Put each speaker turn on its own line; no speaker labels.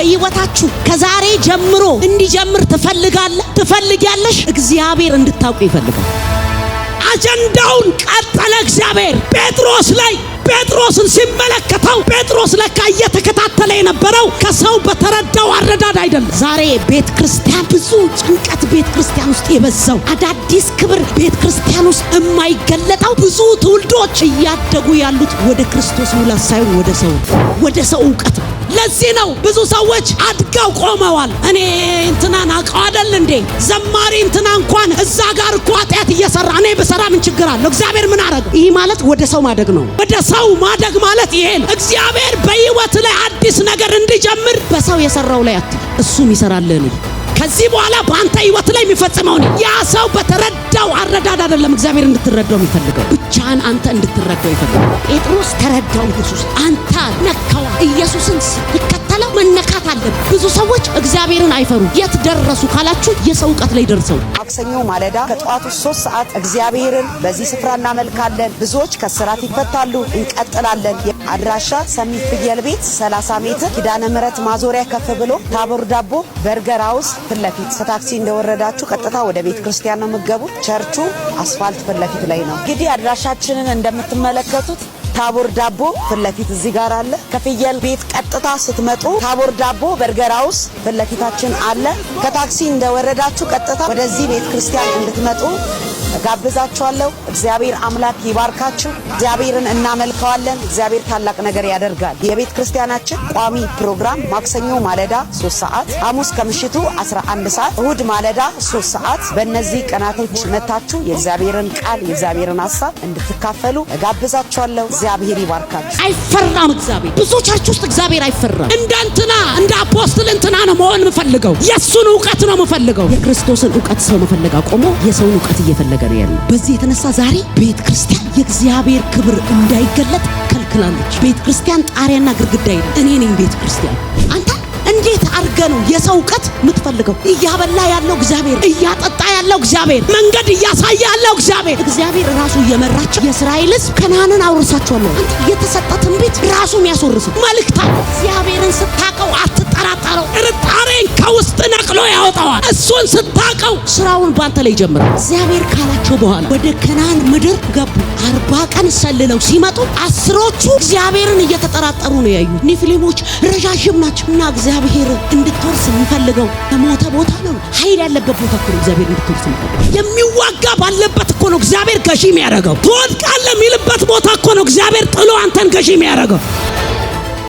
በህይወታችሁ ከዛሬ ጀምሮ እንዲጀምር ትፈልጋለሽ? እግዚአብሔር እንድታውቁ ይፈልጋል። አጀንዳውን ቀጠለ እግዚአብሔር ጴጥሮስን ሲመለከተው ጴጥሮስ ለካ እየተከታተለ የነበረው ከሰው በተረዳው አረዳድ አይደለም። ዛሬ ቤተ ክርስቲያን ብዙ ጭንቀት ቤተ ክርስቲያን ውስጥ የበዛው አዳዲስ ክብር ቤተ ክርስቲያን ውስጥ የማይገለጠው ብዙ ትውልዶች እያደጉ ያሉት ወደ ክርስቶስ ሙላት ሳይሆን ወደ ሰው ዕውቀት። ለዚህ ነው ብዙ ሰዎች አድገው ቆመዋል። እኔ እንትናን አውቀው አይደል እንዴ ዘማሪ እንትና እንኳን እዛ ጋር እኮ ኃጢአት እየሰራ እኔ በሰራ ምን ችግር አለው? እግዚአብሔር ምን አረገ? ይህ ማለት ወደ ሰው ማደግ ነው። ወደ ሰው ማደግ ማለት ይሄ ነው። እግዚአብሔር በህይወት ላይ አዲስ ነገር እንዲጀምር በሰው የሰራው ላይ እሱም ይሰራልህ። ከዚህ በኋላ በአንተ ህይወት ላይ የሚፈጽመው ያ ሰው በተረዳው አረዳድ አይደለም እግዚአብሔር እንድትረዳው የሚፈልገው፣ ብቻን አንተ እንድትረዳው ይፈልጋል። ጴጥሮስ ተረዳው። ኢየሱስ አንተ ነካው። ኢየሱስን ስትከተለው መነካት አለብህ። ብዙ ሰዎች እግዚአብሔርን አይፈሩ። የት ደረሱ ካላችሁ የሰው ዕውቀት ላይ ደርሰው።
ማክሰኞ ማለዳ ከጠዋቱ 3 ሰዓት እግዚአብሔርን በዚህ ስፍራ እናመልካለን። ብዙዎች ከስራት ይፈታሉ። እንቀጥላለን። አድራሻ ሰሚት ፍየል ቤት 30 ሜትር ኪዳነ ምህረት ማዞሪያ ከፍ ብሎ ታቦር ዳቦ በርገር ሃውስ ፍለፊት ከታክሲ እንደወረዳችሁ ቀጥታ ወደ ቤተ ክርስቲያን ነው የምትገቡት። ቸርቹ አስፋልት ፍለፊት ላይ ነው። እንግዲህ አድራሻችንን እንደምትመለከቱት ታቦር ዳቦ ፍለፊት እዚህ ጋር አለ። ከፍየል ቤት ቀጥታ ስትመጡ ታቦር ዳቦ በርገር ሃውስ ፍለፊታችን አለ። ከታክሲ እንደወረዳችሁ ቀጥታ ወደዚህ ቤተ ክርስቲያን እንድትመጡ ጋብዛችኋለሁ። እግዚአብሔር አምላክ ይባርካችሁ። እግዚአብሔርን እናመልከዋለን። እግዚአብሔር ታላቅ ነገር ያደርጋል። የቤተ ክርስቲያናችን ቋሚ ፕሮግራም ማክሰኞ ማለዳ 3 ሰዓት፣ ሐሙስ ከምሽቱ 11 ሰዓት፣ እሁድ ማለዳ 3 ሰዓት። በእነዚህ ቀናቶች መታችሁ የእግዚአብሔርን ቃል የእግዚአብሔርን ሐሳብ እንድትካፈሉ ጋብዛችኋለሁ። እግዚአብሔር ይባርካችሁ።
አይፈራም እግዚአብሔር። ብዙ ቸርች ውስጥ እግዚአብሔር አይፈራም። እንደ አፖስትል እንትና ነው መሆን የምፈልገው። የሱን ዕውቀት ነው የምፈልገው። የክርስቶስን ዕውቀት ሰው መፈለግ አቆሞ የሰውን ዕውቀት እየፈለገ ነው ያለው። በዚህ የተነሳ ዛሬ ቤተ ክርስቲያን የእግዚአብሔር ክብር እንዳይገለጥ ከልክላለች። ቤተ ክርስቲያን ጣሪያና ግድግዳ አይደለም። እኔ ነኝ ቤተ ክርስቲያን። አንተ እንዴት አድርገ ነው የሰው ዕውቀት የምትፈልገው? እያበላ ያለው እግዚአብሔር፣ እያጠጣ ያለው እግዚአብሔር፣ መንገድ እያሳየ ያለው እግዚአብሔር ራሱ እየመራቸው የእስራኤል ሕዝብ ከነዓንን አውርሳቸዋለሁ። አንተ የተሰጠ ትንቢት ራሱ የሚያስወርስ መልእክት። እግዚአብሔርን ስታቀው አትጠራጠረው። ጥርጣሬን ከውስጥ ነቅሎ ያወጣዋል። እሱን ስታቀው ስራውን ባንተ ላይ ይጀምራል። እግዚአብሔር ካላቸው በኋላ ወደ ከነዓን ምድር ገቡ። 40 ቀን ሰልለው ሲመጡ 10ዎቹ እግዚአብሔርን እየተጠራጠሩ ነው ያዩ። ኒፊሊሞች ረዣዥም ናቸው እና እግዚአብሔር እንድትወርስ የሚፈልገው ከሞተ ቦታ ነው። ኃይል ያለበት ቦታ እኮ ነው እግዚአብሔር እንድትወርስ የሚፈልገው። የሚዋጋ ባለበት እኮ ነው እግዚአብሔር ገዢ የሚያደርገው። ትወድቃለህ የሚልበት ቦታ እኮ ነው እግዚአብሔር ጥሎ አንተን ገዢ የሚያደርገው።